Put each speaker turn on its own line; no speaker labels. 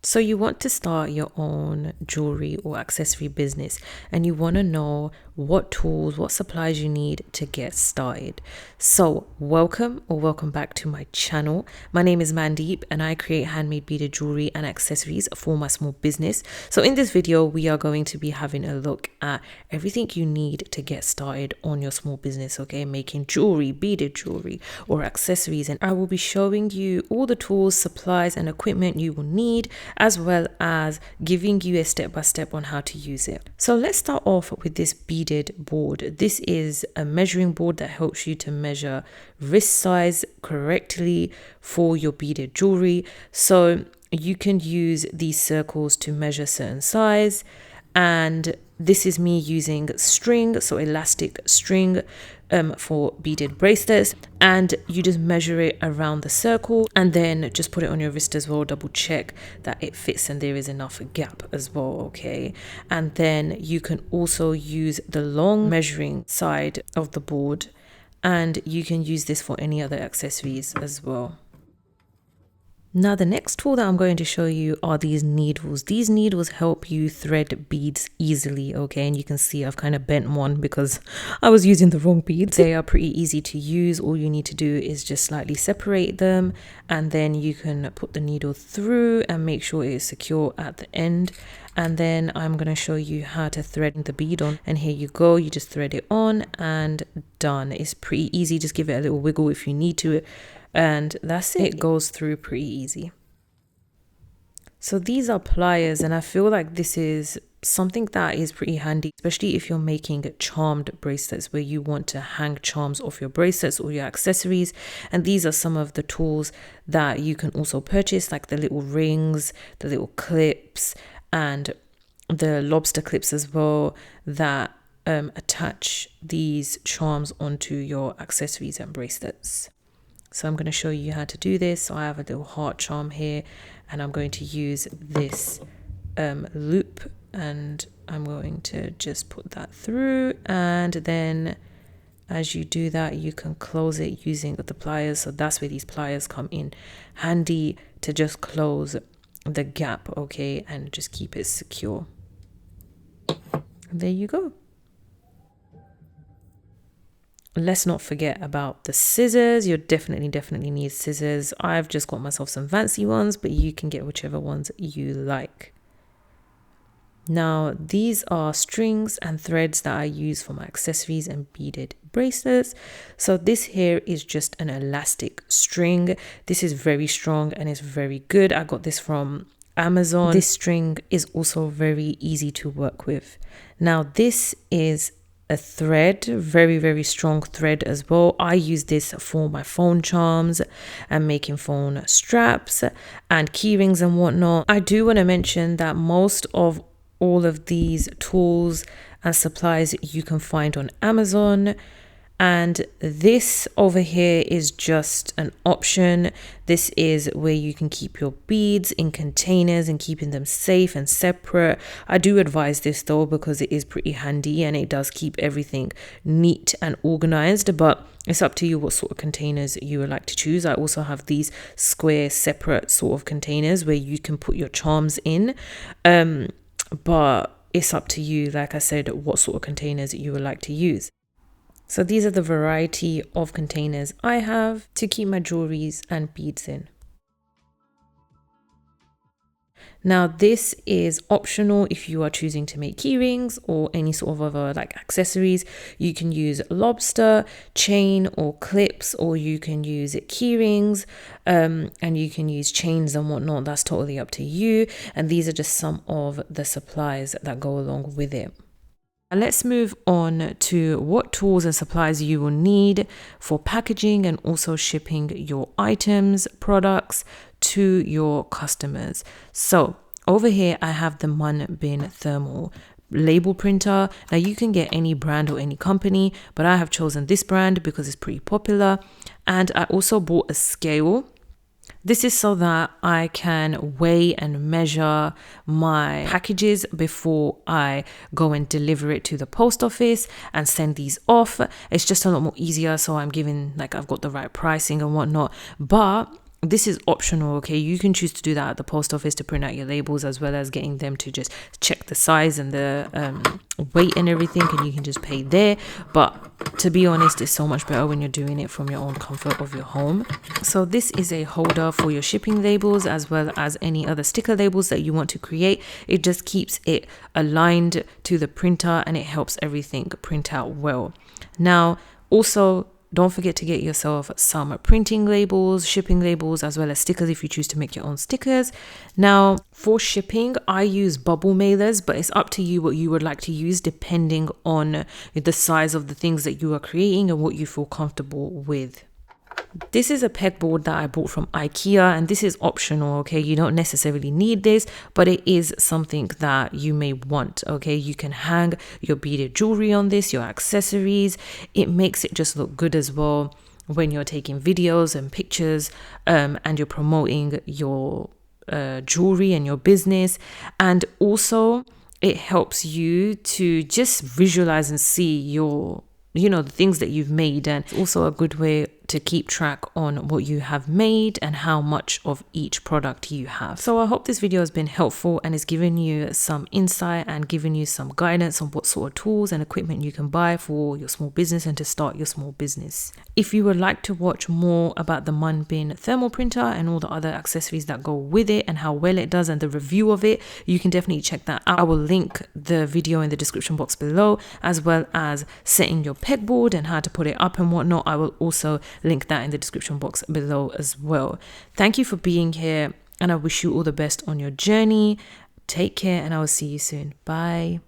So you want to start your own jewelry or accessory business, and you want to know what tools, what supplies you need to get started. So welcome back to my channel. My name is Mandeep and I create handmade beaded jewelry and accessories for my small business. So in this video, we are going to be having a look at everything you need to get started on your small business, okay? Making jewelry, beaded jewelry or accessories. And I will be showing you all the tools, supplies and equipment you will need, as well as giving you a step-by-step on how to use it. So let's start off with this beaded board. This is a measuring board that helps you to measure wrist size correctly for your beaded jewelry. So you can use these circles to measure certain size, and this is me using string, so elastic string for beaded bracelets, and you just measure it around the circle and then just put it on your wrist as well. Double check that it fits and there is enough gap as well, okay? And then you can also use the long measuring side of the board, and you can use this for any other accessories as well. Now the next tool that I'm going to show you are these needles. These needles help you thread beads easily, okay? And you can see I've kind of bent one because I was using the wrong beads. They are pretty easy to use. All you need to do is just slightly separate them, and then you can put the needle through and make sure it is secure at the end. And then I'm going to show you how to thread the bead on, and here you go. You just thread it on and done. It's pretty easy. Just give it a little wiggle if you need to, and that's it. It goes through pretty easy. So these are pliers, and I feel like this is something that is pretty handy, especially if you're making charmed bracelets where you want to hang charms off your bracelets or your accessories. And these are some of the tools that you can also purchase, like the little rings, the little clips, and the lobster clips as well, that attach these charms onto your accessories and bracelets. So I'm going to show you how to do this. So I have a little heart charm here, and I'm going to use this loop, and I'm going to just put that through, and then as you do that, you can close it using the pliers. So that's where these pliers come in handy, to just close the gap, okay, and just keep it secure. And there you go. Let's not forget about the scissors. You definitely need scissors. I've just got myself some fancy ones, but you can get whichever ones you like. Now, these are strings and threads that I use for my accessories and beaded bracelets. So this here is just an elastic string. This is very strong and it's very good. I got this from Amazon. This string is also very easy to work with. Now, this is a thread, very strong thread as well. I use this for my phone charms and making phone straps and key rings and whatnot. I do want to mention that most of all of these tools and supplies you can find on Amazon, and this over here is just an option. This is where you can keep your beads in containers and keeping them safe and separate. I do advise this though, because it is pretty handy and it does keep everything neat and organized, but it's up to you what sort of containers you would like to choose. I also have these square separate sort of containers where you can put your charms in, but it's up to you, like I said, what sort of containers you would like to use. So these are the variety of containers I have to keep my jewelries and beads in. Now this is optional if you are choosing to make key rings or any sort of other like accessories. You can use lobster, chain or clips, or you can use key rings, and you can use chains and whatnot. That's totally up to you. And these are just some of the supplies that go along with it. Let's move on to what tools and supplies you will need for packaging and also shipping your items, products to your customers. So over here, I have the MUNBYN Thermal label printer. Now you can get any brand or any company, but I have chosen this brand because it's pretty popular. And I also bought a scale. This is so that I can weigh and measure my packages before I go and deliver it to the post office and send these off. It's just a lot more easier. So I'm giving, like, I've got the right pricing and whatnot. But this is optional, okay? You can choose to do that at the post office to print out your labels, as well as getting them to just check the size and the weight and everything, and you can just pay there. But to be honest, it's so much better when you're doing it from your own comfort of your home. So this is a holder for your shipping labels, as well as any other sticker labels that you want to create. It just keeps it aligned to the printer, and it helps everything print out well. Now, also, don't forget to get yourself some printing labels, shipping labels, as well as stickers if you choose to make your own stickers. Now, for shipping, I use bubble mailers, but it's up to you what you would like to use depending on the size of the things that you are creating and what you feel comfortable with. This is a pegboard that I bought from IKEA, and this is optional, okay? You don't necessarily need this, but it is something that you may want, okay? You can hang your beaded jewelry on this, your accessories. It makes it just look good as well when you're taking videos and pictures, and you're promoting your jewelry and your business. And also, it helps you to just visualize and see your, the things that you've made. And it's also a good way to keep track on what you have made and how much of each product you have. So I hope this video has been helpful and has given you some insight and given you some guidance on what sort of tools and equipment you can buy for your small business and to start your small business. If you would like to watch more about the MUNBYN thermal printer and all the other accessories that go with it and how well it does and the review of it, you can definitely check that out. I will link the video in the description box below, as well as setting your pegboard and how to put it up and whatnot. I will also link that in the description box below as well. Thank you for being here, and I wish you all the best on your journey. Take care, and I will see you soon. Bye.